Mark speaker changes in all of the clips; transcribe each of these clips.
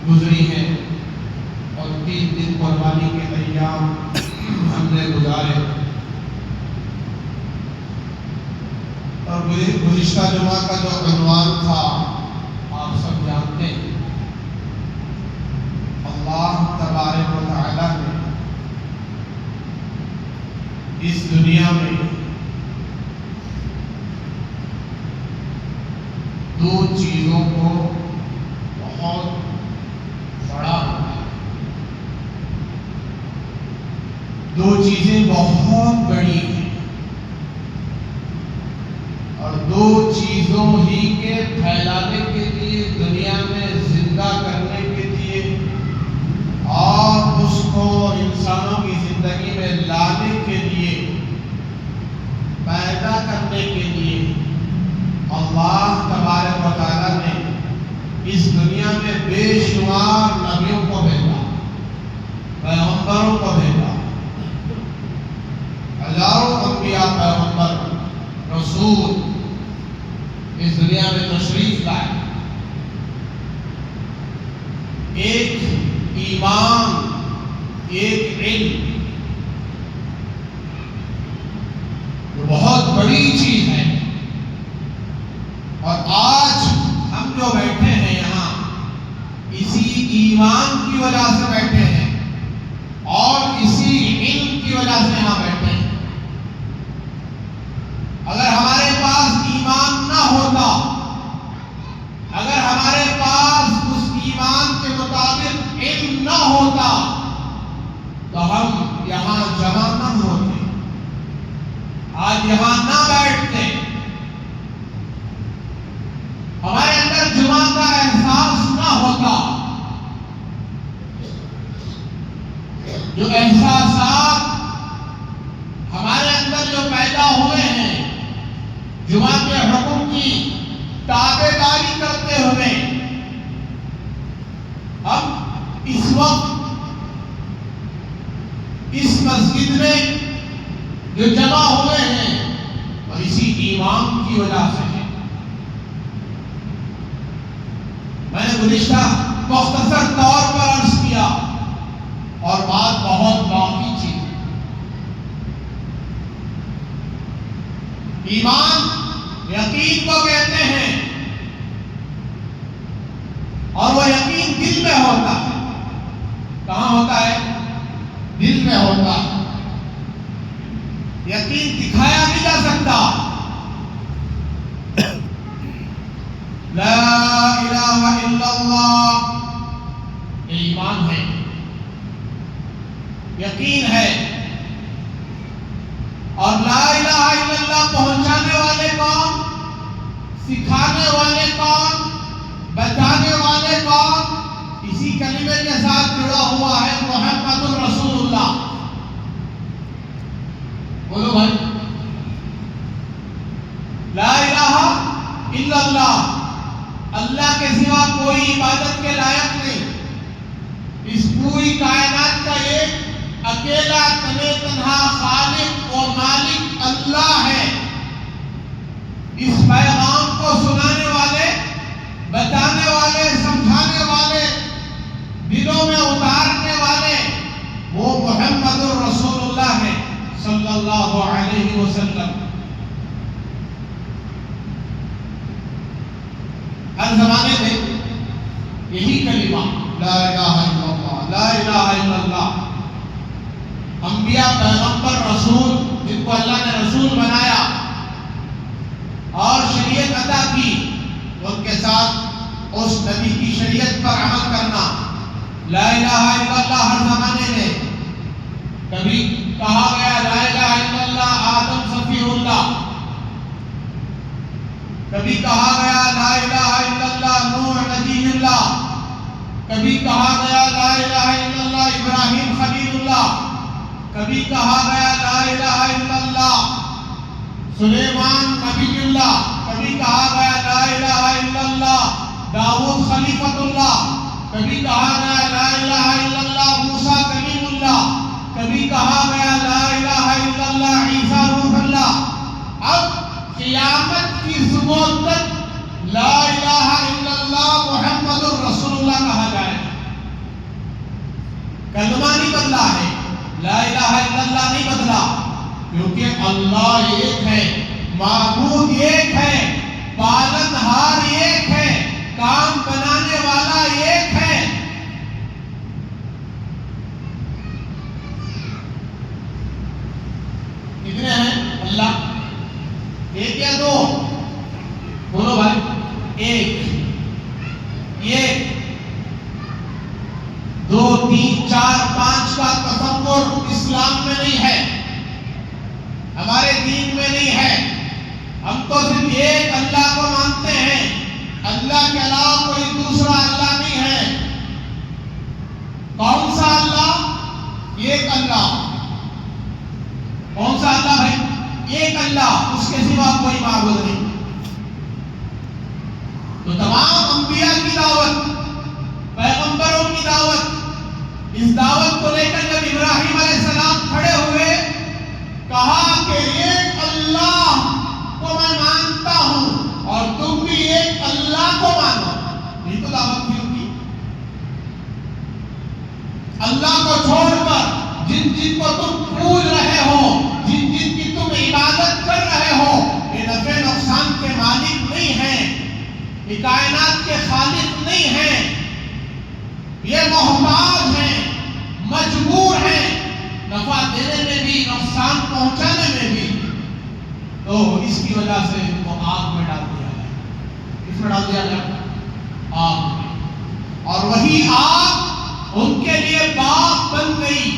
Speaker 1: گزری ہیں اور 3 دن قربانی کے ایام ہم نے گزارے، اور گزشتہ جمعہ کا جو عنوان تھا آپ سب جانتے ہیں۔ اللہ تبارک و تعالی نے اس دنیا میں 2 چیزوں کو بہت بڑا بنایا۔ 2 چیزیں بہت بڑی ہیں اور 2 چیزوں ہی کے پھیلانے کے لیے، دنیا میں زندہ کرنے کے لیے اور اس کو انسانوں کی زندگی میں لانے کے لیے، پیدا کرنے کے لیے اللہ تبارک و تعالی نے اس دنیا میں بے شمار نبیوں کو بھیجا، پیغمبروں کو بھیجا، ہزاروں انبیاء، پیغمبر، رسول اس دنیا میں تشریف لائے۔ ایک ایمان، ایک علم، جو بہت بڑی چیز ہے، اور آج ہم جو بیٹھے ہیں یہاں اسی ایمان کی وجہ سے بیٹھے ہیں اور اسی علم کی وجہ سے یہاں بیٹھے ہیں۔ اگر ہمارے پاس ایمان نہ ہوتا، اگر ہمارے پاس اس ایمان کے مطابق علم نہ ہوتا تو ہم یہاں جمع نہ ہوتے، آج یہاں نہ بیٹھتے، ہمارے اندر جمعہ کا احساس نہ ہوتا۔ جو احساسات ہمارے اندر جو پیدا ہوئے ہیں جمعہ کے حکم کی تابعداری کرتے ہوئے، ہم اس وقت اس مسجد میں جو جمع ہوئے ہیں اور اسی ایمان کی وجہ سے ہیں۔ میں نے گزشتہ مختصر طور پر عرض کیا اور بات بہت باقی تھی۔ ایمان یقین کو کہتے ہیں اور وہ یقین دل میں ہوتا ہے۔ کہاں ہوتا ہے؟ دل میں ہوتا ہے۔ یقین دکھایا نہیں جا سکتا۔ لا الہ الا اللہ ایمان ہے، یقین ہے، اور لا الہ الا اللہ پہنچانے والے کون، سکھانے والے کون، بتانے والے کون؟ اسی کلمے کے ساتھ جڑا ہوا ہے محمد الرسول اللہ۔ بولو بھائی، لا الہ الا اللہ، اللہ کے سوا کوئی عبادت کے لائق نہیں۔ اس پوری کائنات کا ایک اکیلا تنے تنہا خالق و مالک اللہ ہے۔ اس پیغام کو سنانے والے، بتانے والے، سمجھانے والے، دلوں میں اتارنے والے وہ محمد الرسول اللہ ہے صلی اللہ علیہ وسلم۔ ہر زمانے میں یہی کلمہ لا الہ الا اللہ، لا الہ الا اللہ، انبیاء، پیغمبر، رسول، جن کو اللہ نے رسول بنایا اور شریعت عطا کی، ان کے ساتھ اس نبی کی شریعت پر عمل کرنا۔ لا الہ الا اللہ ہر زمانے میں کبھی کہا گیا لا الہ الا اللہ آدم صفی اللہ، کبھی کہا گیا لا الہ الا اللہ نوح نبی اللہ، کبھی کہا گیا لا الہ الا اللہ ابراہیم خلیل اللہ، کبھی کہا گیا لا الہ الا اللہ سلیمان نبی اللہ، کبھی کہا گیا لا الہ الا اللہ داؤد خلیفۃ اللہ، کبھی کہا گیا لا الہ الا اللہ موسیٰ کلیم اللہ، کبھی کہا گیا لا الہ الا اللہ عیسیٰ روح اللہ۔ اب قیامت کی صبح تک لا الہ الا اللہ محمد الرسول اللہ کہا جائے۔ بدلا ہے، لا الہ الا اللہ نہیں بدلا، کیونکہ اللہ ایک ہے، معبود ایک ہے، پالنہار ایک ہے، کام بنانے والا ایک ہے۔ کتنے ہیں اللہ؟ ایک یا دو؟ بولو بھائی، ایک۔ ایک، دو، تین، چار، پانچ کا تصور اسلام میں نہیں ہے، ہمارے دین میں نہیں ہے۔ ہم تو صرف ایک اللہ کو مانتے ہیں، اللہ کے علاوہ کوئی دوسرا اللہ نہیں ہے۔ کون سا اللہ؟ ایک اللہ۔ کون سا اللہ بھائی؟ ایک اللہ، اس کے سوا کوئی معبود نہیں۔ تو تمام انبیاء کی دعوت، پیغمبروں کی دعوت، اس دعوت کو لے کر جب ابراہیم علیہ السلام کھڑے ہوئے، کہا کہ ایک اللہ کو میں مانتا ہوں اور تم بھی ایک اللہ کو مانو۔ یہ تو دعوت تھی ان کی۔ اللہ کو چھوڑ کر جن جن کو تم پوج رہے ہو، جن جن کی تم عبادت کر رہے ہو، یہ نفع نقصان کے مالک نہیں ہیں، یہ کائنات کے خالق نہیں ہیں، یہ محتاج ہیں، مجبور ہیں، نفع دینے میں بھی، نقصان پہنچانے میں بھی۔ تو اس کی وجہ سے ان کو آگ میں ڈال دیا گیا۔ کس میں ڈال دیا گیا؟ آگ میں۔ اور وہی آگ ان کے لیے باغ بن گئی۔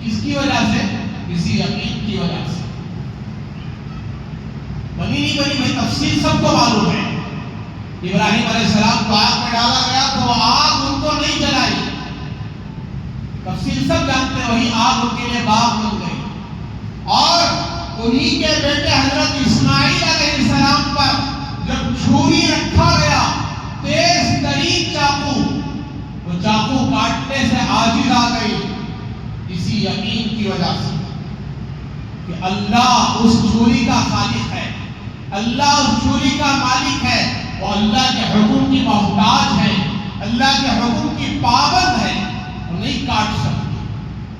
Speaker 1: کس کی وجہ سے؟ کسی یقین کی وجہ سے۔ بنی نہیں بنی بھائی، تفصیل سب کو معلوم ہے۔ ابراہیم علیہ السلام کو آگ میں ڈالا گیا تو وہ آگ ان کو نہیں جلائی، تفصیل سب جانتے ہیں۔ وہی آگ ان کے لیے باغ بن گئی، اور انہی کے بیٹے حضرت اسماعیل علیہ السلام پر جب چھری رکھا گیا، تیز ترین چاقو، وہ چاقو کاٹنے سے عاجز آ گئی، اسی یقین کی وجہ سے کہ اللہ اس چھری کا خالق ہے، اللہ اس چھری کا مالک ہے، وہ اللہ کے حکم کی محتاج ہے، اللہ کے حکم کی پابند ہے، وہ نہیں کاٹ سکتی۔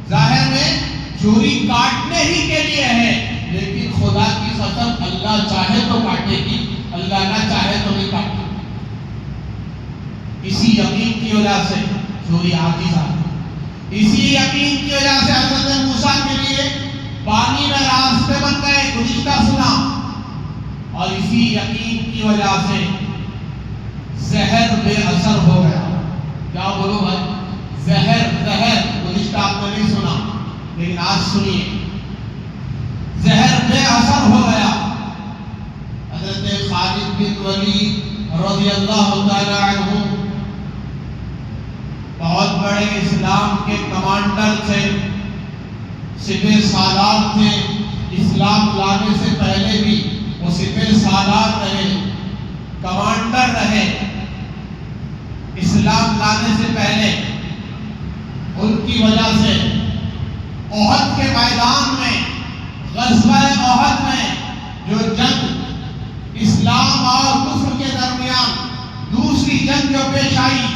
Speaker 1: ظاہر میں چھری کاٹنے ہی کے لیے ہے، لیکن خدا کی قسم اللہ چاہے تو کاٹے گی، اللہ نہ چاہے تو نہیں کاٹے گی۔ اسی یقین کی وجہ سے چھری عاجز آ گئی، اسی یقین کی وجہ سے حضرت موسیٰ کے لیے پانی میں راستے بن گئے، گزشتہ سنا، اور اسی یقین کی وجہ سے زہر بے اثر ہو گیا۔ کیا بولو بھائی؟ زہر گزشتہ آپ نے نہیں سنا، لیکن آج سنیے، زہر بے اثر ہو گیا۔ حضرت خالد بن ولید رضی اللہ تعالی عنہ بہت بڑے اسلام کے کمانڈر تھے، سپہ سالار تھے، اسلام لانے سے پہلے بھی وہ سپہ سالار رہے، کمانڈر رہے۔ اسلام لانے سے پہلے ان کی وجہ سے احد کے میدان میں، غزوہ احد میں جو جنگ اسلام اور کفر کے درمیان دوسری جنگ جو پیش آئی،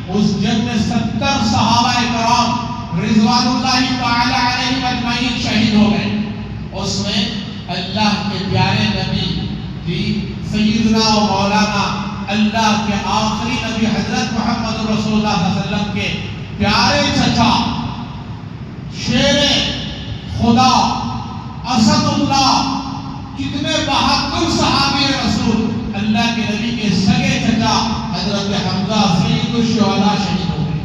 Speaker 1: اس جنگ میں 70 صحابہ کرام رضوان اللہ تعالی علیہم اجمعین شہید ہو گئے۔ اس میں اللہ کے پیارے نبی جی سیدنا و مولانا اللہ کے آخری نبی حضرت محمد رسول اللہ صلی اللہ علیہ وسلم کے پیارے چچا، شیر خدا، اسد اللہ، کتنے بہادر صحابی رسول، اللہ کے نبی کے سگے چچا حضرت حمزہ سید الشہداء شہید ہو گئے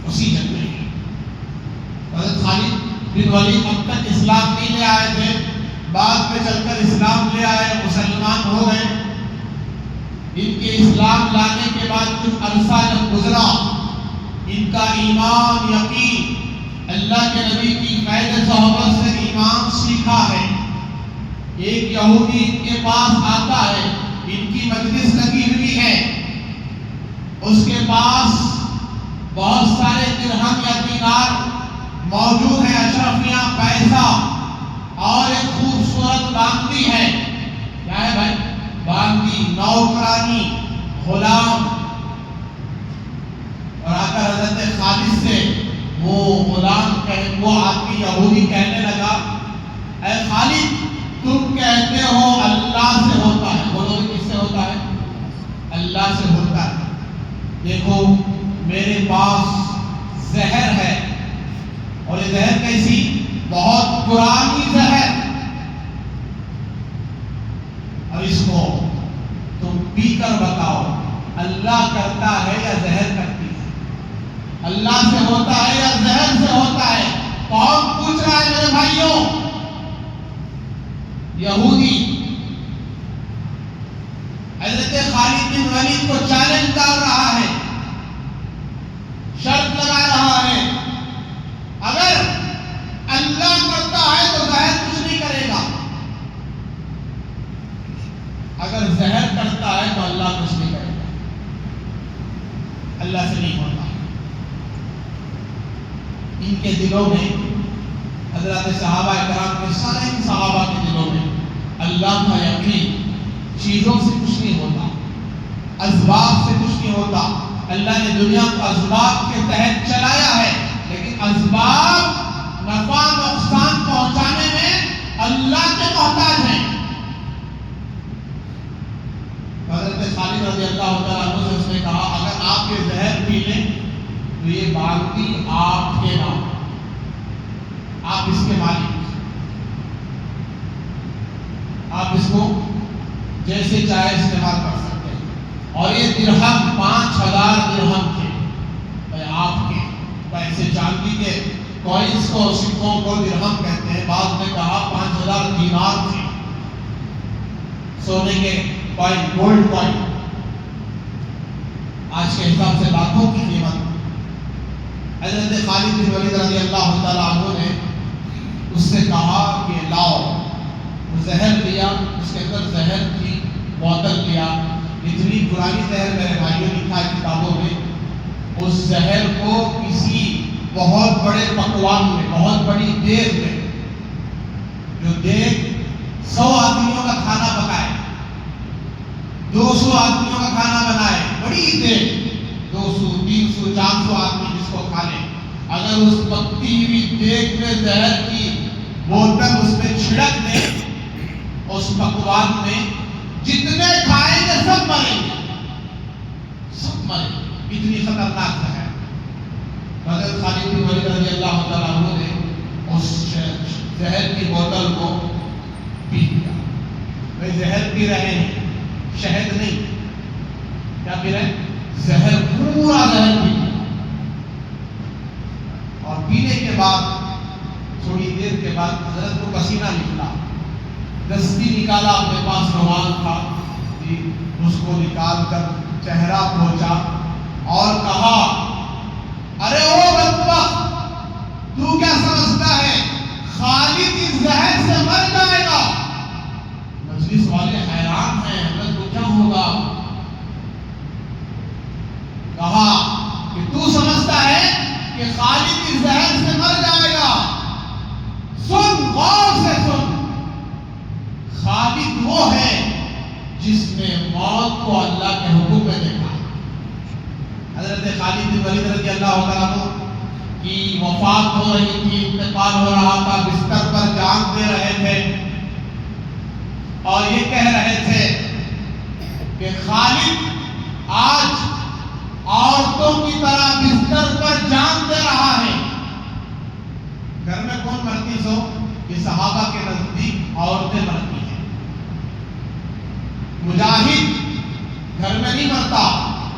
Speaker 1: اسی جنگ میں۔ حضرت خالد بن ولید اب تک اسلام نہیں لے آئے تھے، بعد میں چل کر اسلام لے آئے، مسلمان ہو گئے۔ ان کے اسلام لانے کے بعد کچھ عرصہ جب گزرا، ان کا ایمان، یقین، اللہ کے نبی کی قید صحبت سے ایمان سیکھا ہے۔ ایک یہودی ان کے پاس آتا ہے، ان کی مجلس لگی ہوئی ہے، اس کے پاس بہت سارے درہم یا دینار موجود ہیں، اشرفیاں، پیسہ، اور ایک خوبصورت باندی ہے۔ کیا ہے بھائی؟ باندی، نوکرانی، غلام۔ اور آ کر حضرت خالد سے وہ آدمی یہودی کہنے لگا اے خالد تم کہتے ہو اللہ سے ہوتا ہے، بولو کس سے ہوتا ہے؟ اللہ سے ہوتا ہے۔ دیکھو میرے پاس زہر ہے، اور یہ زہر کیسی؟ بہت پرانی زہر، اور اس کو تم پی کر بتاؤ اللہ کرتا ہے یا زہر کرتی ہے؟ اللہ سے ہوتا ہے یا زہر سے ہوتا ہے؟ کون پوچھ رہا ہے میرے بھائیوں؟ یہودی حضرت خالد بن ولید کو چیلنج ڈال رہا ہے، شرط لگا رہا ہے اگر اللہ کرتا ہے تو زہر کچھ نہیں کرے گا، اگر زہر کرتا ہے تو اللہ کچھ نہیں کرے گا، اللہ سے نہیں ہوتا۔ ان کے دلوں میں، حضرات صحابہ کرام کے سارے صحابہ کے دلوں میں اللہ کا یقین، چیزوں سے کچھ نہیں ہوتا، اسباب سے کچھ نہیں ہوتا۔ اللہ نے دنیا کو اسباب کے تحت چلایا ہے، لیکن اسباب نفع نقصان پہنچانے میں اللہ کے محتاج ہیں۔ حضرت خالد رضی اللہ تعالیٰ عنہ سے اس نے کہا اگر آپ یہ زہر پی لیں تو یہ بالٹی آپ کے نام، آپ اس کے مالک، آپ اس کو جیسے چاہے استعمال کر سکتے ہیں۔ اور یہ درہم 5000 درہم تھے، آپ کے پیسے چاندی کے کوئنس کو، سکوں کو درہم کہتے ہیں، بعض نے کہا 5000 دینار تھے، سونے کے کوئن، گولڈ کوئن، آج کے حساب سے لاکھوں کی قیمت۔ حضرت خالد بن ولید رضی اللہ تعالیٰ عنہ نے اس سے کہا کہ لاؤ، زہر لیا، اس کے اندر زہر کی بوتل لیا، اتنی پرانی زہر میرے بھائیوں لکھا ہے کتابوں میں، اس زہر کو کسی بہت بڑے پکوان میں، بہت بڑی دیگ میں، جو دیگ 100 آدمیوں کا کھانا پکائے، 200 آدمیوں کا کھانا بنائے، بڑی دیگ، 200 300 400 آدمی جس کو کھا لیں، اگر اس پکتی ہوئی دیگ میں زہر کی بوتل اس میں چھڑک دے، اس پکوان میں جتنے کھائیں گے سب مریں گے، سب مریں گے، اتنی خطرناک ہے۔ حضرت خالد بن ولید رضی اللہ تعالیٰ عنہ نے اس زہر کی بوتل کو پی لیا۔ وہ زہر پی رہے ہیں، شہد نہیں، کیا پی رہے ہیں؟ زہر، پورا زہر پی لیا، اور پینے کے بعد تھوڑی دیر کے بعد حضرت کو پسینہ نکلا، دستی نکالا، اپنے پاس رومال تھا، اس کو نکال کر چہرہ پہنچا اور کہا ارے او بدبخت، تو کیا سمجھتا ہے خالد اس زہر سے مر جائے گا؟ مجلس والے حیران ہیں، حضرت کو کیا ہوگا؟ کہا کہ تو سمجھتا ہے کہ خالد اس زہر سے مر جائے گا؟ سن، غور سے سن، خالد وہ ہے جس نے موت کو اللہ کے حکم میں دیکھا۔ حضرت خالد بن ولید رضی اللہ تعالیٰ عنہ کی وفات ہو رہی تھی، انتقال ہو رہا تھا، بستر پر جان دے رہے تھے، اور یہ کہہ رہے تھے کہ خالد آج عورتوں کی طرح بستر پر جان دے رہا ہے۔ گھر میں کون مرتی سو؟ یہ صحابہ کے نزدیک عورتیں مرتی ہیں۔ مجاہد گھر میں نہیں مرتا،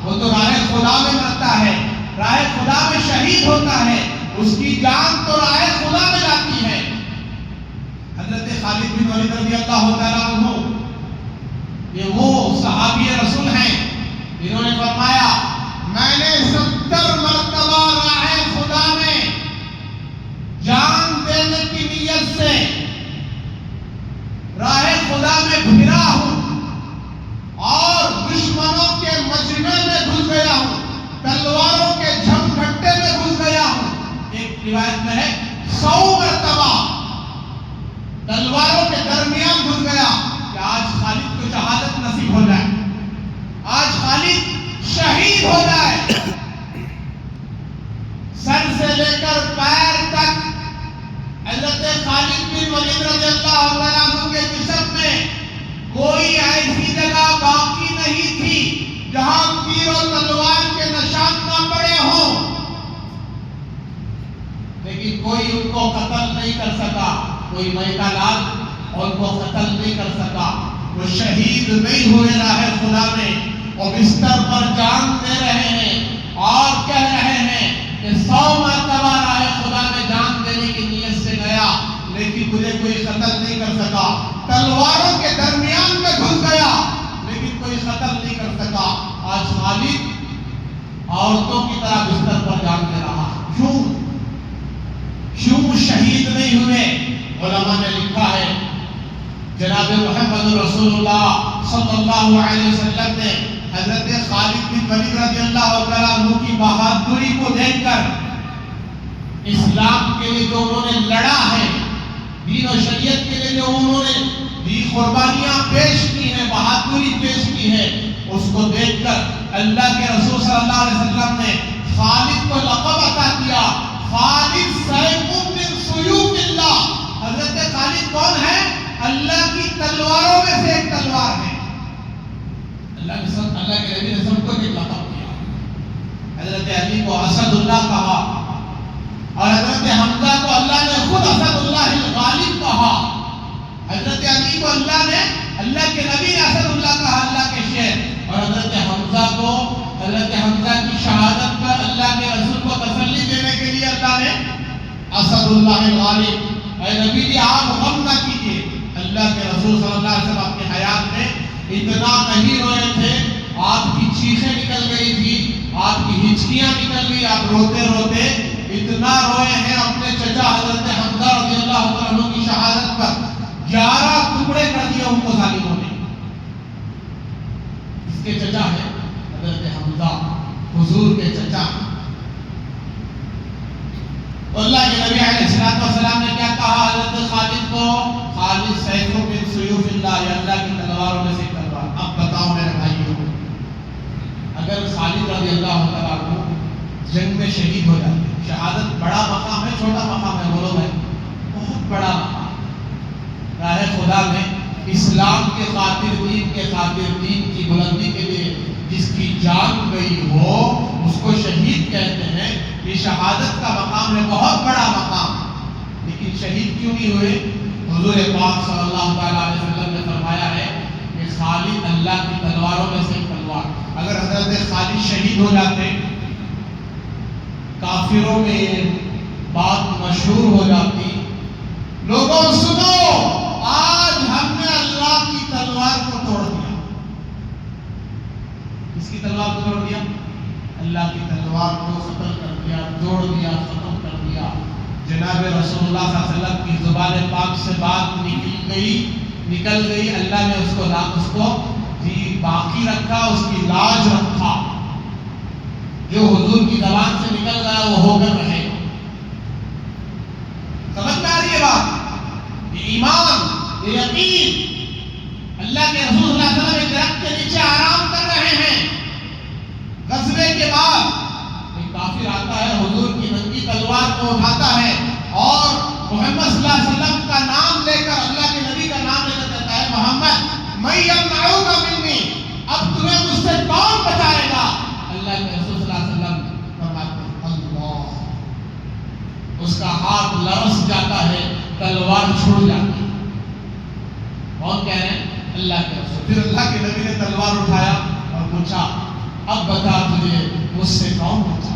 Speaker 1: وہ تو راہ خدا میں مرتا ہے، راہ خدا میں شہید ہوتا ہے، اس کی جان تو راہ خدا میں جاتی ہے۔ حضرت خالد بن ولید رضی اللہ تعالیٰ عنہ یہ وہ صحابی رسول ہیں جنہوں نے فرمایا میں نے 70 مرتبہ راہ خدا میں جان دینے کی نیت سے راہ خدا میں پھرا ہوں، اور دشمنوں کے مجمع میں گھس گیا ہوں، تلواروں کے جھمگھٹے میں گھس گیا ہوں۔ ایک روایت میں ہے 100 مرتبہ تلواروں کے درمیان گھس گیا کہ آج خالد کو شہادت نصیب ہو جائے، آج خالد شہید ہو جائے۔ سر سے لے کر پیر تک حضرت خالد بن ولید رضی اللہ عنہ کے جسم میں کوئی ایسی جگہ باقی نہیں تھی جہاں تیر و تلوار کے نشان نہ پڑے ہوں، لیکن کوئی ان کو قتل نہیں کر سکا، کوئی میدان لال ان کو قتل نہیں کر سکا۔ وہ شہید نہیں ہوئے راہ خدا میں، وہ بستر پر جان دے رہے ہیں اور کہہ رہے ہیں کہ 100 مرتبہ راہ خدا میں جان دینے کی نیت سے گیا لیکن مجھے کوئی قتل نہیں کر سکا، تلواروں کے درمیان میں گھس گیا لیکن کوئی قتل نہیں کر سکا۔ آج خالد عورتوں کی طرح بستر پر جان دے رہا، کیوں شہید نہیں ہوئے؟ علماء نے لکھا ہے جناب محمد رسول اللہ صلی اللہ علیہ وسلم نے حضرت خالد بن ولید رضی اللہ عنہ کی بہادری کو دیکھ کر اسلام کے لیے جو انہوں نے لڑا ہے، دین و شریعت کے لیے جو انہوں نے دی قربانیاں پیش کی ہیں، بہادری پیش کی ہے، اس کو دیکھ کر اللہ کے رسول صلی اللہ علیہ وسلم نے خالد کو لقب عطا کیا، خالد سیف من سیوف اللہ۔ حضرت خالد کون ہے؟ اللہ کی تلواروں میں سے ایک تلوار ہے۔ اللہ کے نبی نے سب کو ایک لقب دیا، حضرت علی کو اسد اللہ کہا اور حضرت حمزہ کو اللہ نے خود اسد اللہ الغالب کہا۔ حضرت علی کو اللہ کے نبی نے اسد اللہ کہا، اللہ کے شیر، اور حضرت حمزہ کو حضرت حمزہ کی شہادت پر اللہ کے رسول کو تسلی دینے کے لیے اللہ نے اسد اللہ الغالب۔ اے نبی جی آپ غم نہ کیجیے، اللہ کے رسول صلی اللہ علیہ وسلم اپنی حیات میں اتنا نہیں روئے تھے، آپ کی چیخیں نکل گئی تھی، آپ کی ہچکیاں نکل گئی، آپ روتے روتے اتنا روئے ہیں اپنے چچا حضرت حمزہ رضی اللہ عنہ کی شہادت پر 11 ٹکڑے کر دیا ان کو ظالموں نے۔ اس کے چچا ہے حضرت حمزہ، حضور کے چچا۔ اللہ کے نبی علیہ السلام نے کیا کہا حضرت خالد کو؟ خالد سیف من سیوف اللہ، یا اللہ کی تلواروں میں سے ایک تلوار۔ اب بتاؤ میرے بھائیوں، اگر خالد رضی اللہ عنہ جنگ میں شہید ہو جاتے، شہادت بڑا مقام ہے چھوٹا مقام ہے؟ بولو بھائی، بہت بڑا مقام۔ راہ خدا میں اسلام کے خاطر، دین کے خاطر، دین کی بلندی کے لیے جس کی جان گئی ہو اس کو شہید کہتے ہیں۔ یہ شہادت کا مقام ہے، بہت بڑا مقام، لیکن شہید کیوں نہیں ہوئے؟ حضور پاک صلی اللہ علیہ وسلم نے فرمایا ہے کہ خالد اللہ کی تلواروں میں سے ایک تلوار۔ اگر حضرت خالد شہید ہو جاتے، کافروں میں بات مشہور ہو جاتی، لوگوں سنو آج ہم نے اللہ کی تلوار کو توڑ دیا۔ کس کی تلوار کو توڑ دیا؟ اللہ کی تلوار کو ختم کر دیا، توڑ دیا، ختم کر دیا۔ جناب رسول اللہ صلی اللہ علیہ وسلم کی زبان پاک سے بات نکل گئی، اللہ نے اس کو باقی رکھا، اس کی لاج رکھا۔ جو حضور کی زبان سے نکل گیا وہ ہو کر رہے گا۔ سمجھ میں آ رہی ہے بات؟ یہ ایمان، یہ یقین۔ اللہ کے رسول صلی اللہ علیہ وسلم ایک درخت کے نیچے آرام کر رہے ہیں، غزوے کے بعد ایک کافر آتا ہے، حضور کی ننگی تلوار کو اٹھاتا ہے اور محمد صلی اللہ علیہ وسلم کا نام لے کر، اللہ کے نبی کا نام لے کر کہتا ہے محمد میں یمنعوک منی، اب تمہیں مجھ سے کون بچائے گا؟ اللہ کے رسول صلی اللہ علیہ وسلم فرماتے ہیں اللہ، اس کا ہاتھ لرز جاتا ہے، تلوار چھوڑ جاتی ہے۔ کون کہہ رہے ہیں؟ اللہ کے رسول۔ پھر اللہ کے نبی نے تلوار اٹھایا اور پوچھا اب بتا تجھے مجھ سے کون بچا؟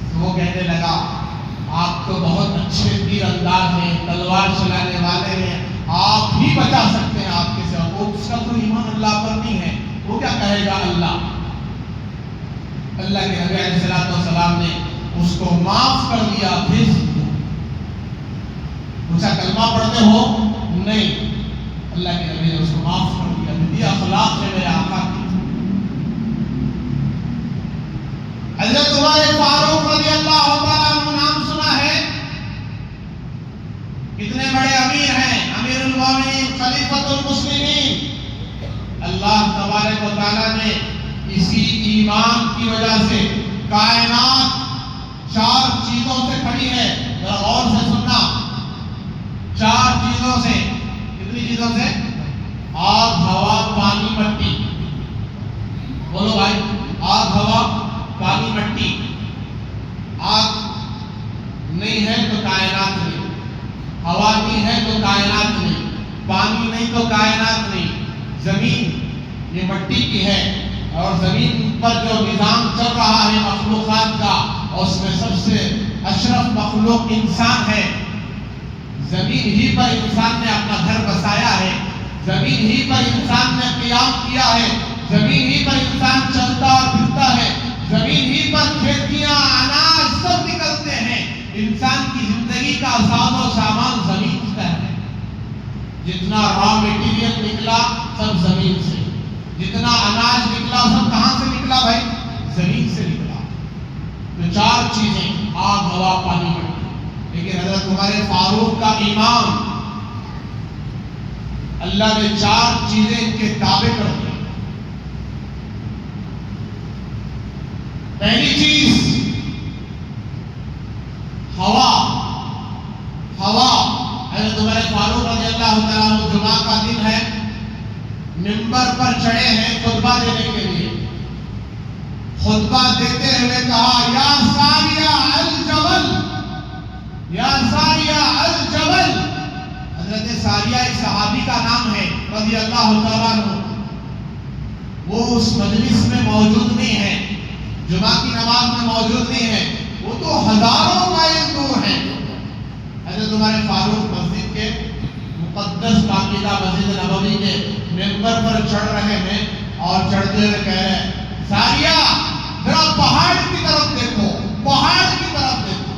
Speaker 1: تو وہ کہنے لگا آپ تو بہت اچھے تیر انداز ہیں، تلوار چلانے والے ہیں، آپ ہی بچا سکتے ہیں، آپ کے سوا۔ وہ اس کا تو ایمان اللہ پر نہیں ہے، وہ کیا کہے گا اللہ؟ اللہ کے نبی علیہ السلام نے اس کو معاف کر دیا۔ پھر پوچھا کلمہ پڑھتے ہو؟ نہیں۔ اللہ کے نبی نے اس کو معاف کر دیا۔ یہ اخلاق ہے میرے آقا کی۔ حضرت عمر فاروق رضی اللہ تعالیٰ عنہ نام سنا ہے؟ کتنے بڑے امیر ہیں، امیر المومنین، خلیفۃ المسلمین۔ اللہ تبارک و تعالیٰ نے اسی ایمان کی وجہ سے کائنات 4 چیزوں سے کھڑی ہے، ذرا غور سے سننا۔ چار چیزوں سے. کتنی چیزوں سے؟ آگ، ہوا، پانی، مٹی. بولو بھائی، آگ، ہوا، پانی، مٹی. آگ نہیں ہے تو کائنات نہیں، ہوا نہیں ہے تو کائنات نہیں، پانی نہیں تو کائنات نہیں. زمین یہ مٹی کی ہے، اور زمین پر جو نظام چل رہا ہے مخلوقات کا، اس میں سب سے اشرف مخلوق انسان ہے. زمین ہی پر انسان نے اپنا گھر بسایا ہے، زمین ہی پر انسان نے قیام کیا ہے، زمین ہی پر انسان چلتا اور پھرتا ہے، زمین ہی پر کھیتیاں، اناج سب نکلتے ہیں. انسان کی زندگی کا ساز و سامان زمین کا ہے. جتنا را میٹیریل نکلا سب زمین سے، جتنا اناج نکلا سب کہاں سے نکلا بھائی؟ زمین سے نکلا. تو چار چیزیں، آگ، ہوا، پانی، مٹی. لیکن حضرت عمر فاروق کا ایمان، اللہ نے چار چیزیں ان کے تابع کر دی. پہلی چیز ہوا. ہوا، حضرت عمر فاروق رضی اللہ تعالیٰ عنہ جمعہ کا دن ہے، منبر پر چڑھے ہیں خطبہ دینے کے لیے. خطبہ دیتے ہوئے کہا، یا ساریہ الجبل، یا ساریہ الجبل. حضرت ساریہ ایک صحابی کا نام ہے رضی اللہ تعالیٰ عنہ. وہ اس مجلس میں موجود نہیں ہے، جمعہ کی نماز میں موجود نہیں ہے، وہ تو ہزاروں مائل دور ہیں. حضرت عمر فاروق مسجد کے مقدس پاکیزہ مسجد نبوی کے ممبر پر چڑھ رہے ہیں، اور چڑھتے ہوئے کہہ رہے ہیں، ساریہ ذرا پہاڑ کی طرف دیکھو، پہاڑ کی طرف دیکھو.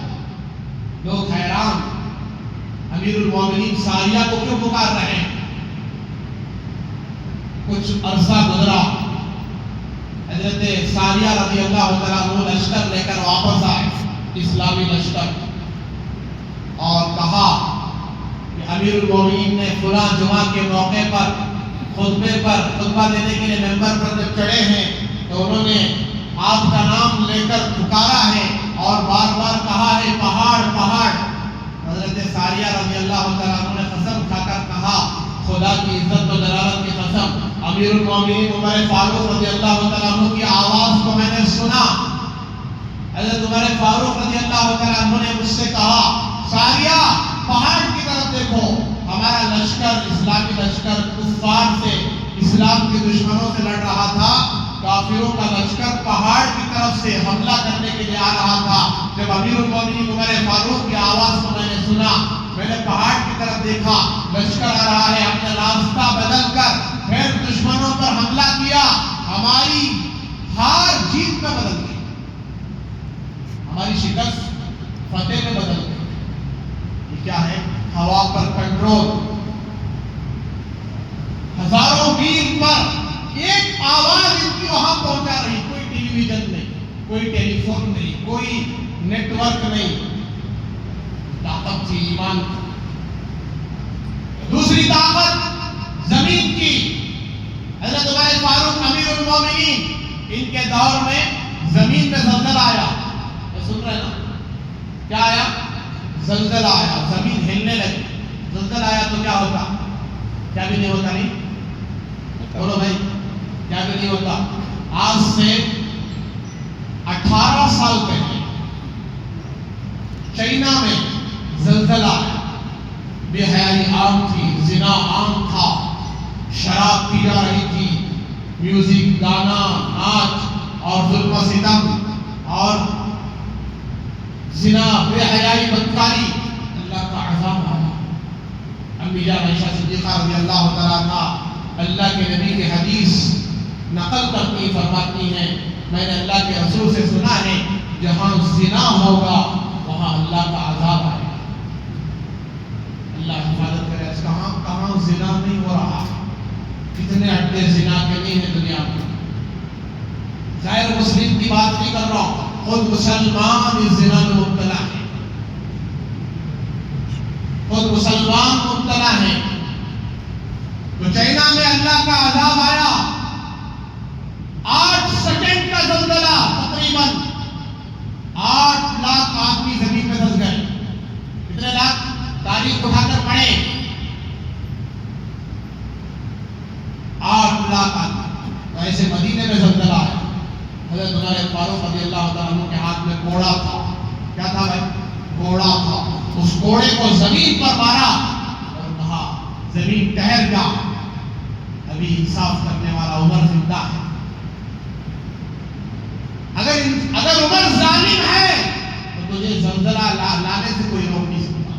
Speaker 1: لوگ حیران، امیر المومنین ساریہ کو کیوں پکار رہے ہیں؟ کچھ عرصہ گزرا، حضرت ساریہ رضی اللہ تعالیٰ عنہ لشکر لے کر واپس آئے، اسلامی لشکر، اور کہا کہ امیر المومنین نے فلاں جمعہ کے موقع پر خطبہ دینے کے لیے ممبر پر جب چڑھے ہیں تو انہوں نے آپ کا نام لے کر پکارا ہے اور بار بار کہا ہے پہاڑ پہاڑ. حضرت ساریہ رضی اللہ تعالیٰ عنہ نے قسم کھا کر کہا، خدا کی عزت و جلالت کی قسم، امیر المومنین عمر فاروق رضی اللہ تعالیٰ عنہ کی آواز کو میں نے سنا. حضرت عمر فاروق رضی اللہ تعالیٰ عنہ نے مجھ سے کہا، ساریہ پہاڑ کی طرف دیکھو. ہمارا لشکر، اسلامی لشکر کفار سے، اسلام کے دشمنوں سے لڑ رہا تھا. کافروں کا لشکر پہاڑ کی طرف سے حملہ کرنے کے لیے آ رہا تھا. جب امیر المومنین عمر فاروق کی آواز کو میں نے سنا، میں نے پہاڑ کی طرف دیکھا، لشکر آ رہا ہے، ہم نے راستہ بدل کر پھر دشمنوں پر حملہ کیا. ہماری ہار جیت میں بدل گئی، ہماری شکست فتح میں بدل گئی. یہ کیا ہے؟ ہوا پر کنٹرول. ہزاروں میل پر ایک آواز ان کی وہاں پہنچا رہی. کوئی ٹیلی ویژن نہیں، کوئی ٹیلی فون نہیں، کوئی نیٹ ورک نہیں. طاقت تھی ایمان کی. دوسری طاقت زمین کی. حضرت عمر فاروق امیر المومنین، ان کے دور میں زمین میں زلزلہ آیا. سن رہے نا؟ کیا آیا؟ زلزلہ آیا، زمین ہلنے لگی. زلزلہ آیا تو کیا ہوتا؟ کیا بھی نہیں ہوتا؟ نہیں بولو بھائی، کیا بھی نہیں ہوتا؟ آج سے 18 سال پہلے چائنا میں زلزلہ آیا. بے حیائی عام تھی، زنا عام تھا، شراب پی جا رہی تھی، میوزک، گانا، ناچ اور ظلم و ستم اور زنا، بے حیائی، بدکاری. اللہ کا عذاب آیا. امی جان عائشہ صدیقہ رضی اللہ تعالیٰ عنہ اللہ کے نبی کی حدیث نقل کرتی فرماتی ہیں، میں نے اللہ کے رسول سے سنا ہے جہاں زنا ہوگا وہاں اللہ کا عذاب آئے گا. اللہ حفاظت کرے. کہاں کہاں زنا نہیں ہو رہا، کتنے اڈے زنا کے نہیں ہیں دنیا میں. غیر مسلم کی بات نہیں کر رہا ہوں، خود مسلمان اس زنا میں مبتلا ہے، خود مسلمان مبتلا ہے. تو چائنا میں اللہ کا عذاب آیا. 8 سیکنڈ کا زلزلہ، تقریباً 8 لاکھ آدمی زمین میں دھس گئے. کتنے لاکھ؟ تاریخ اٹھا کر پڑھیں. حضرت عمر فاروق رضی اللہ تعالیٰ عنہ کے ہاتھ میں کوڑا تھا. کیا تھا بھائی؟ کوڑا تھا. اس کوڑے کو زمین پر مارا اور کہا زمین ٹھہر جا، ابھی انصاف کرنے والا عمر زندہ ہے. اگر عمر ظالم ہے تو تجھے زلزلہ لانے سے کوئی روک نہیں سکتا.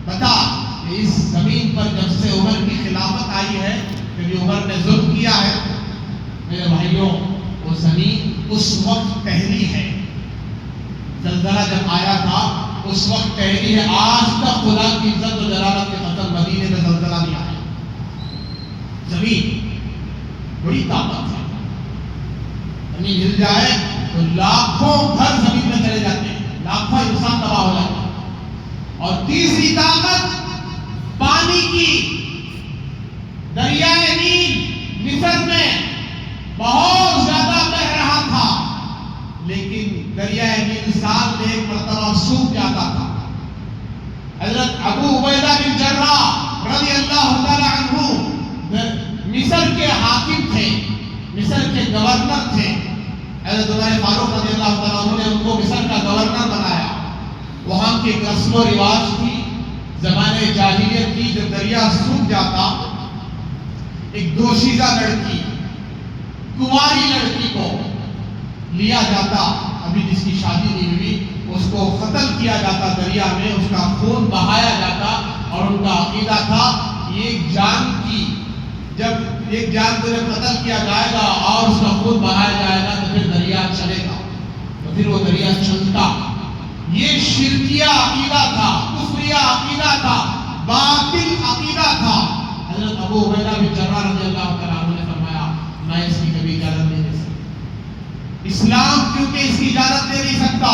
Speaker 1: بتا کہ اس زمین پر جب سے عمر کی خلافت آئی ہے، کبھی عمر نے ظلم کیا ہے؟ میرے بھائیوں، وہ زمین اس وقت ٹہری ہے. زلزلہ جب آیا تھا اس وقت ٹہری ہے. آج تک خدا کی عزت و جلالت کے قسم مدینے میں زلزلہ نہیں آیا. زمین بڑی طاقت ہے. زمین ہل جائے تو لاکھوں گھر زمین میں چلے جاتے ہیں، لاکھوں انسان تباہ ہو جاتے ہیں. اور تیسری طاقت پانی کی. دریائے نیل مصر میں بہت زیادہ بہ رہا تھا، لیکن دریائے نیل سال میں ایک مرتبہ سوکھ جاتا تھا. حضرت ابو عبیدہ بن جراح رضی اللہ تعالی عنہ مصر کے حاکم تھے، مصر کے گورنر تھے. حضرت عمر فاروق رضی اللہ تعالیٰ عنہ نے ان کو مصر کا گورنر بنایا. وہاں کی ایک رسم و رواج تھی زمانے جاہلیت کی، جب دریا سوکھ جاتا ایک دوشیزہ لڑکی، کنواری لڑکی کو لیا جاتا، ابھی جس کی شادی نہیں ہوئی، اس کو قتل کیا جاتا دریا میں، اس کا خون بہایا جاتا. اور ان کا عقیدہ تھا ایک جان کی، جب ایک جان کو جب قتل کیا جائے گا اور اس کا خون بہایا جائے گا تو پھر دریا چلے گا، تو پھر وہ دریا چلتا. یہ شرکیہ عقیدہ تھا، کفریہ عقیدہ تھا، باطل عقیدہ تھا. حضرت ابو عبیدہ بن جراح رضی اللہ تعالیٰ عنہ نے فرمایا میں اس کی کبھی اجازت نہیں دے سکتا. اسلام کیونکہ اس کی اجازت دے نہیں سکتا،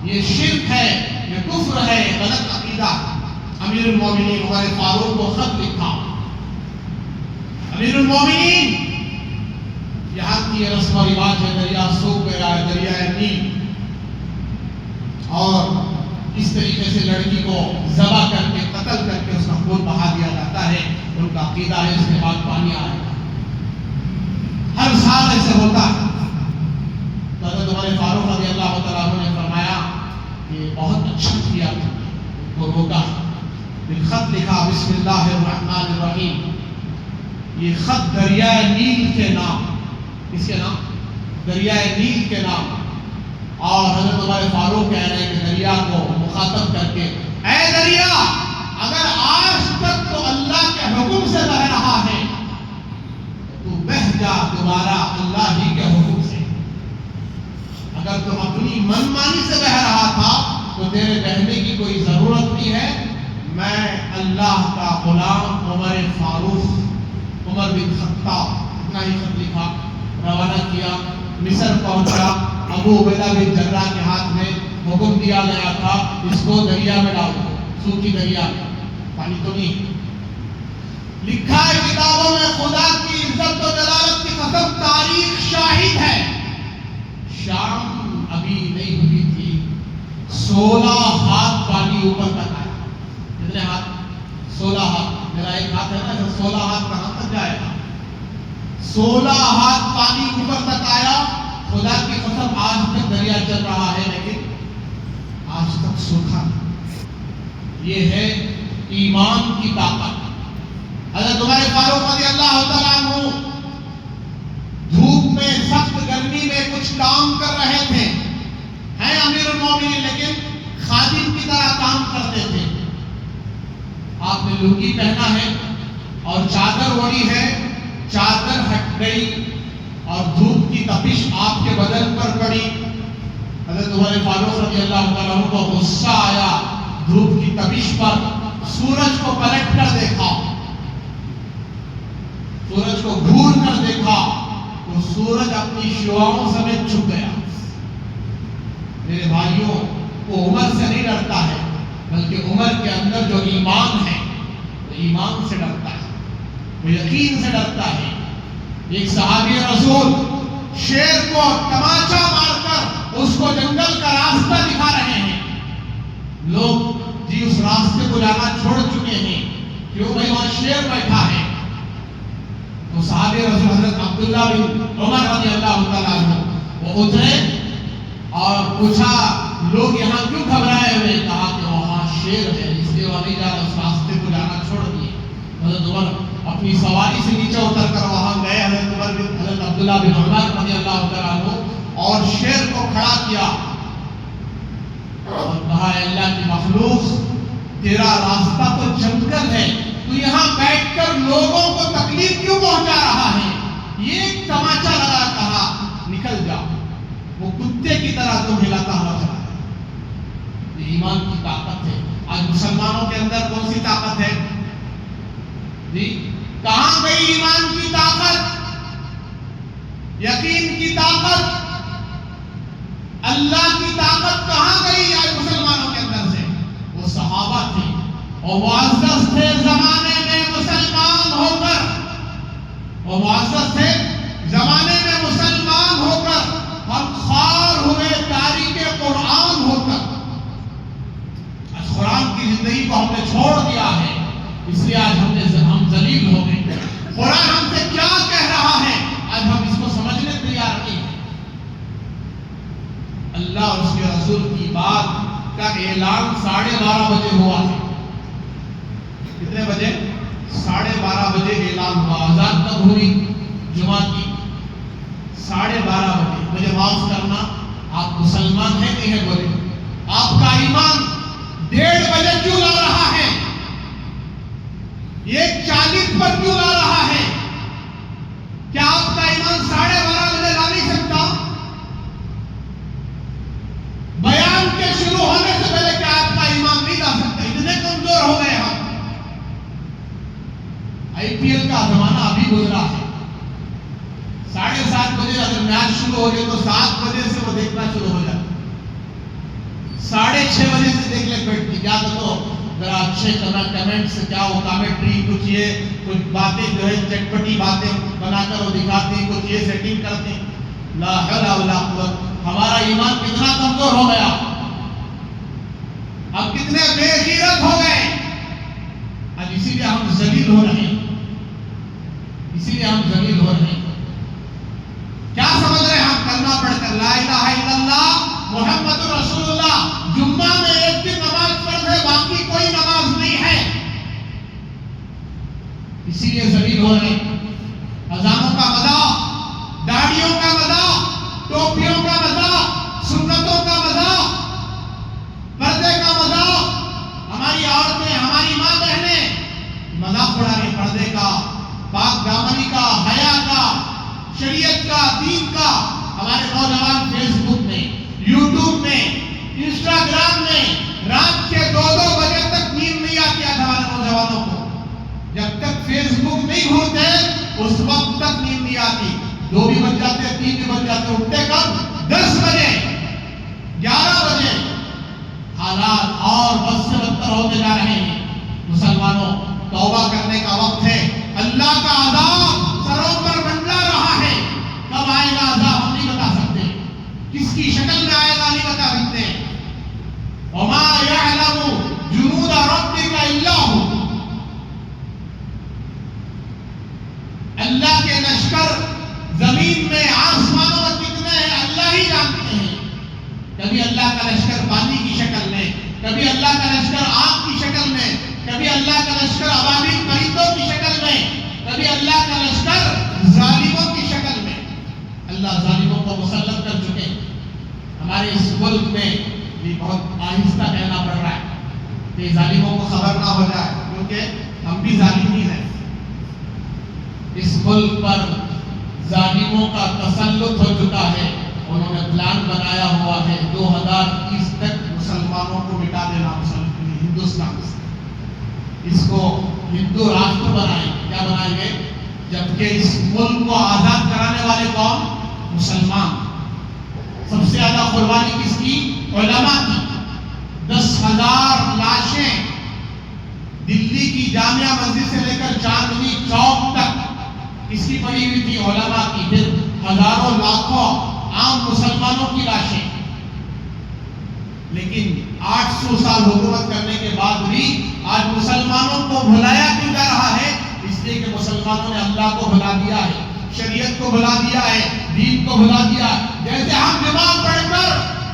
Speaker 1: یہ شرک ہے، یہ کفر ہے، غلط عقیدہ. امیر المومنین عمر فاروق کو خط لکھا. امیر المومنین، یہاں کی یہ رسم و رواج ہے، دریا سوکھ گیا ہے، دریائے نیل، اور اس طریقے سے لڑکی کو ذبح کر کے قتل کر کے اس کا خون بہا دیا جاتا ہے. ان کا عقیدہ ہے اس کے بعد پانی آئے گا. ہر سال ایسے ہوتا ہے. حضرت عمر فاروق رضی اللہ تعالیٰ عنہ نے فرمایا کہ بہت اچھا کیا، کو روکا، خط لکھا بسم اللہ الرحمن الرحیم. یہ خط دریائے نیل کے نام، اس کے نام دریائے نیل کے نام. اور حضرت عمر فاروق کہہ رہے ہیں کہ دریا کو مخاطب کر کے اے دریا، اگر آج تک تو اللہ کے حکم سے بہ رہا ہے تو بہ جا دوبارہ اللہ ہی کے حکم سے. اگر تم اپنی منمانی سے بہ رہا تھا تو تیرے بہنے کی کوئی ضرورت نہیں ہے. میں اللہ کا غلام عمر فاروق، عمر بن خطاب، اتنا ہی خط لکھا، روانہ کیا، مصر پہنچا. ابو عبیدہ بن جراح کے ہاتھ میں حکم دیا گیا تھا اس کو دریا میں ڈال دو، سوکھی دریا میں، پانی تو نہیں. لکھا ہے کتابوں میں، خدا کی عزت و جلالت کی قسم، تاریخ شاہد ہے، شام ابھی نہیں ہوئی تھی، 16 ہاتھ پانی اوپر تک آیا. کتنے ہاتھ؟ 16 ہاتھ. میرا ایک ہاتھ ہے نا، 16 ہاتھ کہاں تک جائے گا؟ 16 ہاتھ پانی اوپر تک آیا. خدا کی قسم آج تک دریا چل رہا ہے لیکن آج تک سوکھا. یہ ہے ایمان کی طاقت. حضرت عمر فاروق رضی اللہ تعالیٰ عنہ دھوپ میں، سخت گرمی میں کچھ کام کر رہے تھے، ہیں امیر المومنین لیکن خادم کی طرح کام کرتے تھے. آپ نے لنگی پہنا ہے اور چادر اوڑھی ہے، چادر ہٹ گئی اور دھوپ کی تپش آپ کے بدن پر پڑی. حضرت عمر فاروق رضی اللہ تعالیٰ عنہ کو غصہ آیا دھوپ کی تپش پر. سورج کو پلٹ کر دیکھا، سورج کو گھور کر دیکھا تو سورج اپنی شعاؤں سمیت چھپ گیا. میرے بھائیوں، وہ عمر سے نہیں ڈرتا ہے بلکہ عمر کے اندر جو ایمان ہے وہ ایمان سے ڈرتا ہے، وہ یقین سے ڈرتا ہے. ایک صحابی رسول شیر کو تماچا مار کر اس کو جنگل کا راستہ دکھا رہے ہیں. لوگ جی اس راستے کو جانا چھوڑ چکے ہیں، کیوں بھائی وہاں شیر بیٹھا ہے. تو صحابی رسول حضرت عبداللہ بن عمر رضی اللہ تعالیٰ اترے اور پوچھا لوگ یہاں کیوں گھبرائے ہوئے؟ کہا کہ وہاں شیر ہے، اس لیے وہ نہیں جا رہا، اس راستے کو جانا چھوڑ دیے۔ حضرت عمر اپنی سواری سے نیچے اتر کر وہاں گئے، حضرت عبداللہ بن عمر رضی اللہ تعالیٰ عنہ، اور شیر کو کھڑا کیا اور کہا اے اللہ کی مخلوق، تیرا راستہ تو جنگل ہے، تو یہاں بیٹھ کر لوگوں کو تکلیف کیوں پہنچا رہا ہے؟ یہ ایک تماچا لگا، کہا نکل جا۔ وہ کتے کی طرح تم ہلاتا ہوا چلا ہے۔ یہ ایمان کی طاقت ہے۔ آج مسلمانوں کے اندر کون سی طاقت ہے جی؟ کہاں گئی ایمان کی طاقت، یقین کی طاقت، اللہ کی طاقت کہاں گئی آج مسلمانوں کے اندر سے؟ وہ صحابہ تھے اور معزز تھے زمانے میں مسلمان ہو کر، وہ معزز تھے زمانے میں مسلمان ہو کر، ہم خوار ہوئے تاریخ قرآن ہو کر۔ آج قرآن کی زندگی کو ہم نے چھوڑ دیا ہے، اس لیے آج ہم ذلیل ہو گئے۔ قرآن ہم سے کیا کہہ رہا ہے آج ہم اس کو سمجھنے تیار نہیں ہیں۔ اللہ اور اس کے رسول کی بات کا اعلان 12:30 بجے ہوا ہے۔ کتنے بجے؟ 12:30 بجے اعلان ہوا۔ اذان کب ہوئی جمعہ کی؟ 12:30 بجے۔ مجھے معاف کرنا، آپ مسلمان ہیں نہیں ہیں بولے؟ آپ کا ایمان 1:30 بجے کیوں لا رہا ہے؟ 1:40 پر کیوں لا رہا ہے؟ کیا آپ کا ایمان 12:30 بجے لا نہیں سکتا؟ بیان کے شروع ہونے سے پہلے کیا آپ کا ایمان نہیں لا سکتا؟ اتنے کمزور ہو گئے ہم۔ IPL کا زمانہ ابھی گزرا ہے۔ 7:30 بجے اگر میچ شروع ہو جائے تو 7 بجے سے وہ دیکھنا شروع ہو جاتا، 6:30 بجے سے دیکھ لے بیٹھتی۔ کیا تو ذرا اچھے کمنٹ سے، کیا وہ کامنٹری کچھ باتیں جو ہے چٹپٹی باتیں بنا کر وہ دکھاتے ہیں، کچھ یہ سیٹنگ کرتے ہیں۔ لا حول ولا قوت۔ ہمارا ایمان کتنا کمزور ہو گیا، اب کتنے بے غیرت ہو گئے۔ آج اسی لیے ہم ذلیل ہو رہے ہیں، اسی لیے ہم ذلیل ہو رہے ہیں۔ کیا سمجھ رہے ہیں ہم کلمہ پڑھ کر لا الہ الا اللہ محمد رسول اللہ، جمعہ میں ایک دن نماز پڑھ ہے، باقی کوئی نماز نہیں ہے، اسی لیے ذلیل ہو رہے ہیں۔ اذانوں کا مذاق، داڑھیوں کا مذاق، ٹوپیوں کا مذاق، سنتوں کا مذاق، پردے کا مذاق، ہماری عورتیں، ہماری ماں بہنیں مذاق اڑا رہے پردے کا، پاک دامنی کا، حیا کا، شریعت کا، دین کا۔ ہمارے نوجوان فیس بک میں، یوٹیوب میں، انسٹاگرام میں رات کے 2-2 بجے تک نیند نہیں آتی آج ہمارے نوجوانوں کو۔ جب تک فیس بک نہیں کھولتے اس وقت تک نیند نہیں آتی۔ 2 بھی بج جاتے، 3 بھی بج جاتے، اٹھتے کب؟ 10 بجے، 11 بجے۔ حالات اور بد سے بدتر ہوتے جا رہے ہیں۔ مسلمانوں، توبہ کرنے کا وقت ہے۔ اللہ کا عذاب سروں پر منڈلا رہا ہے۔ کب آئے گا عذاب ہم نہیں بتا سکتے، کس کی شکل میں آئے گا نہیں بتا سکتے۔ وما يعلم جنود ربك الا هو۔ اللہ کے لشکر زمین میں، آسمانوں میں کتنے ہیں اللہ ہی جانتے ہیں۔ کبھی اللہ کا لشکر پانی کی شکل میں، کبھی اللہ کا لشکر آگ کی شکل میں، کبھی اللہ کا لشکر ابابیل پرندوں کی شکل میں، کبھی اللہ کا لشکر ظالموں کی شکل میں۔ اللہ ظالموں کو مسلط کر چکے ہیں۔ ہمارے اس ملک میں بھی بہت آہستہ کہنا پڑ رہا ہے کہ ظالموں کو خبر نہ ہو جائے، کیونکہ ہم بھی ظالم ہی ہیں۔ اس ملک پر ظالموں کا تسلط ہو چکا ہے۔ انہوں نے پلان بنایا ہوا ہے 2030 تک مسلمانوں کو مٹا دینا ہندوستان سے۔ اس کو ہندو راشٹر بنائیں گے۔ کیا بنائیں گے؟ جبکہ اس ملک کو آزاد کرانے والے کون؟ مسلمان۔ سب سے زیادہ قربانی کس کی؟ علماء کی۔ 10,000 لاشیں دلی کی جامعہ مسجد سے لے کر چاندنی چوک تک اس کی پڑی ہوئی تھی، علماء کی۔ پھر ہزاروں لاکھوں عام مسلمانوں کی لاشیں۔ لیکن 800 سال حکومت کرنے کے بعد بھی آج مسلمانوں کو بھلایا کیوں جا رہا ہے؟ اس لیے کہ مسلمانوں نے اللہ کو بھلا دیا ہے، شریعت کو بھلا دیا ہے، دین کو بھلا دیا ہے۔ جیسے ہم نماز پڑھ کر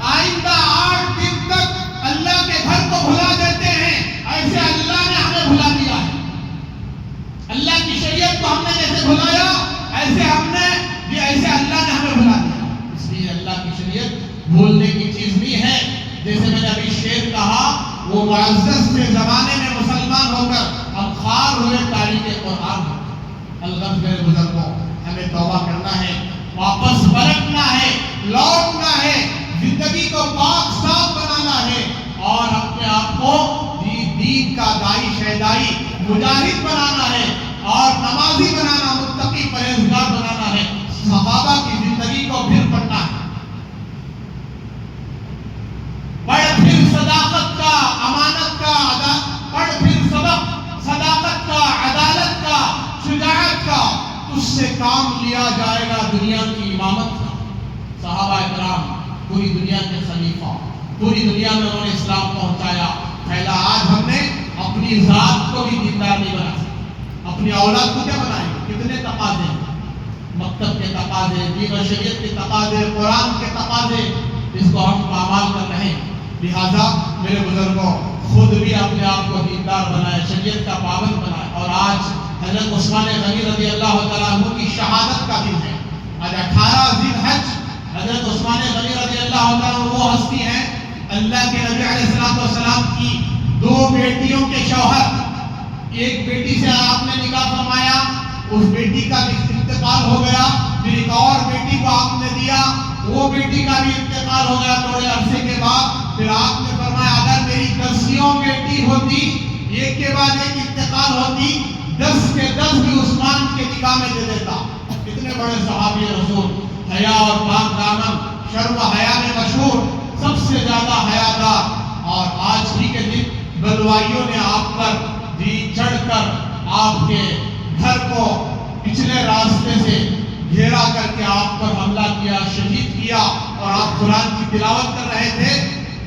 Speaker 1: آئندہ 8 دن تک اللہ کے گھر کو بھلا دیتے ہیں، ایسے اللہ نے ہمیں بھلا دیا ہے۔ اللہ کی شریعت کو ہم نے جیسے بھلایا، ایسے اللہ نے ہمیں بھلا دیا۔ اس لیے اللہ کی شریعت بھولنے کی چیز نہیں ہے۔ جیسے میں نے ابھی شعر کہا، وہ معزز سے زمانے میں مسلمان ہو کر ہم خوار ہوئے تاریخ قرآن۔ الغرض میرے بزرگوں، ہمیں توبہ کرنا ہے، واپس پلٹنا ہے، لوٹنا ہے، زندگی کو پاک صاف بنانا ہے، اور اپنے آپ کو دین کا دائی شہدائی مجاہد بنانا ہے، اور نمازی بنانا، متقی پرہیزگار بنانا ہے، صحابہ کی زندگی کو پھر پڑھنا ہے۔ پڑھ پھر صداقت کا، امانت کا، پڑھ پھر سبق صداقت کا، عدالت کا، شجاعت کا، اس سے کام لیا جائے گا دنیا کی امامت کا۔ صحابہ اکرام پوری دنیا کے خلیفہ، پوری دنیا میں انہوں نے اسلام پہنچایا، پھیلا۔ آج ہم نے اپنی ذات کو بھی دیندار نہیں بنا سکتے، اپنی اولاد کو کیا بنائیں گے؟ کتنے تقاضے ہیں، مکتب کے تقاضے، دین و شریعت کے تقاضے، قرآن کے تقاضے، اس کو ہم پامال کر رہے ہیں۔ لہذا میرے بزرگوں، خود بھی اپنے آپ کو دیندار بنائے، شریعت کا پابند بنائے۔ اور آج حضرت عثمان غنی رضی اللہ تعالیٰ عنہ کی شہادت کا دن ہے۔ آج 18 ذی الحج حضرت عثمان غنی رضی اللہ تعالیٰ عنہ وہ ہستی ہیں، اللہ کے نبی علیہ السلام کی 2 بیٹیوں کے شوہر۔ ایک بیٹی سے آپ نے نکاح فرمایا، اس بیٹی کا انتقال ہو گیا، پھر ایک اور بیٹی کو آپ نے دیا، وہ بیٹی کا بھی انتقال ہو گیا تھوڑے عرصے کے بعد۔ پھر آپ نے فرمایا اگر میری 10 بیٹی ہوتی، ایک کے بعد ایک انتقال ہوتی، 10 کے 10 بھی عثمان کے نکاح میں دے دیتا۔ اتنے بڑے صحابی رسول، حیا اور پاک دامن، شرم و حیا میں مشہور، سب سے زیادہ حیادار، اور آج ہی کے دن بلوائیوں نے آپ پر چڑھ کر آپ کے گھر کو پچھلے راستے سے گھیرا کر کے آپ پر حملہ کیا، شہید کیا، اور آپ قرآن کی تلاوت کر رہے تھے۔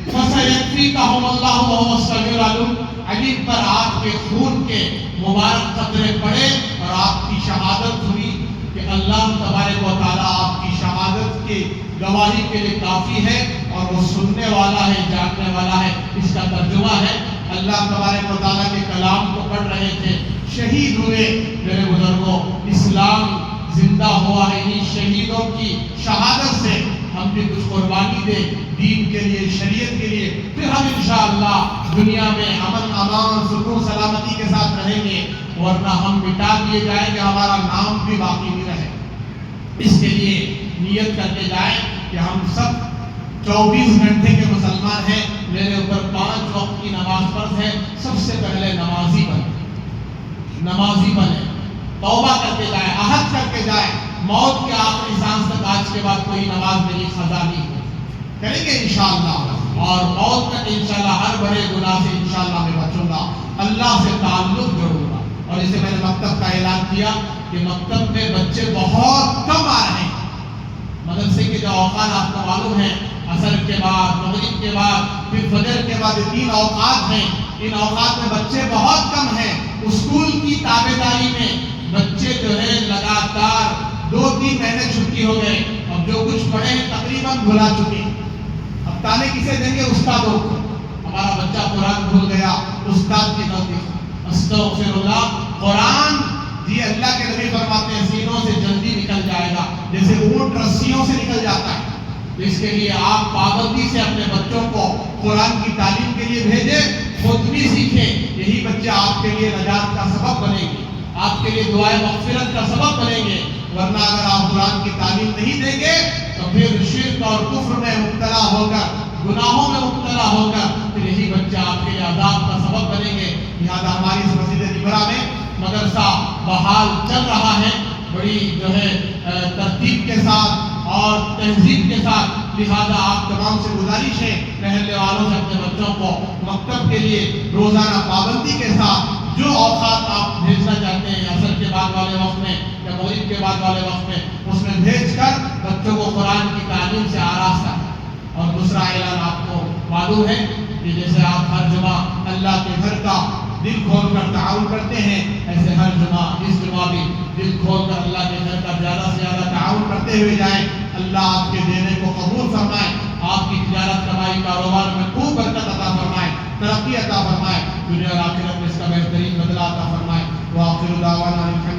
Speaker 1: فَسَيَكْفِيكَهُمُ اللَّهُ وَهُوَ السَّمِيعُ الْعَلِيمُ، علیم پر آپ کے خون کے مبارک قطرے پڑے اور آپ کی شہادت ہوئی کہ اللہ تبارک و تعالیٰ آپ کی شہادت کی گواہی کے لیے کافی ہے، اور وہ سننے والا ہے، جاننے والا ہے۔ اس کا ترجمہ ہے، اللہ تبارک و تعالیٰ کے کلام کو پڑھ رہے تھے، شہید ہوئے۔ میرے بزرگوں، اسلام زندہ ہوا ہے انہی شہیدوں کی شہادت سے۔ ہم بھی کچھ قربانی دیں دین کے لیے، شریعت کے لیے، پھر ہم انشاءاللہ دنیا میں امن، امان، سکون، سلامتی کے ساتھ رہیں گے، ورنہ ہم مٹا دیے جائیں گے، ہمارا نام بھی باقی نہیں رہے۔ اس کے لیے نیت کرتے جائیں کہ ہم سب 24 گھنٹے کے مسلمان ہیں، میرے اوپر 5 وقت کی نماز فرض ہے، سب سے پہلے نمازی بنے، توبہ کرتے جائیں، عہد کرتے جائیں، موت کے آخری سانس تک آج کے بعد کوئی نماز میری قضا نہیں ہو، کریں گے انشاءاللہ، اور موت تک انشاءاللہ ہر بڑے گناہ سے انشاءاللہ میں بچوں گا، اللہ سے تعلق جوڑوں گا۔ اور اسے میں نے مکتب کا اعلان کیا کہ مکتب میں بچے بہت کم آ رہے ہیں۔ مدرسے کے جو اوقات آپ کو معلوم ہیں، عصر کے بعد، مغرب کے بعد، پھر فجر کے بعد، 3 اوقات ہیں، ان اوقات میں بچے بہت کم ہیں۔ اسکول کی تابعداری میں بچے جو ہے لگاتار 2-3 مہینے چھٹی ہو گئے، اب جو کچھ پڑھے ہیں تقریباً بھلا چکی۔ اب تانے کسے دیں گے؟ استادوں کو۔ ہمارا بچہ قرآن بھول گیا، استاد کی غلطی۔ استغفر اللہ، قرآن جی اللہ کے نبی فرماتے ہیں سینوں سے جلدی نکل جائے گا جیسے اونٹ رسیوں سے نکل جاتا ہے۔ تو اس کے لیے آپ پابندی سے اپنے بچوں کو قرآن کی تعلیم کے لیے بھیجیں، خود بھی سیکھیں، یہی بچے آپ کے لیے نجات کا سبب بنیں گے، آپ کے لیے دعائے مغفرت کا سبب بنیں گے۔ ورنہ اگر آپ قرآن کی تعلیم نہیں دیں گے تو پھر شرک اور کفر میں مبتلا ہو کر، گناہوں میں مبتلا ہو کر، پھر یہی بچہ آپ کے لیے عذاب کا سبب بنیں گے۔ لہٰذا ہماری اس مسجد نمرہ میں مدرسہ بحال چل رہا ہے، بڑی جو ہے ترتیب کے ساتھ اور تہذیب کے ساتھ۔ لہٰذا آپ تمام سے گزارش ہے، محلے والوں سے اپنے بچوں کو مکتب کے لیے روزانہ پابندی کے ساتھ جو اوقات آپ بھیجنا چاہتے ہیں، عصر کے بعد والے وقت میں یا مغرب کے بعد والے وقت میں، اس میں بھیج کر بچوں کو قرآن کی تعلیم سے آراستہ ہے۔ اور دوسرا اعلان آپ کو معلوم ہے کہ جیسے آپ ہر جمعہ اللہ کے گھر کا دل کھول کر تعاون کرتے ہیں، ایسے ہر جمعہ اس جمعہ بھی دل کھول کر اللہ کے گھر کا زیادہ سے زیادہ تعاون کرتے ہوئے جائیں۔ اللہ آپ کے دینے کو کاروبار میں خوب برکت عطا فرمائے، ترقی عطا فرمائے، دنیا اور آخرت میں اس کا بہترین بدلہ عطا فرمائے۔ وآخر دعوانا الحمدللہ۔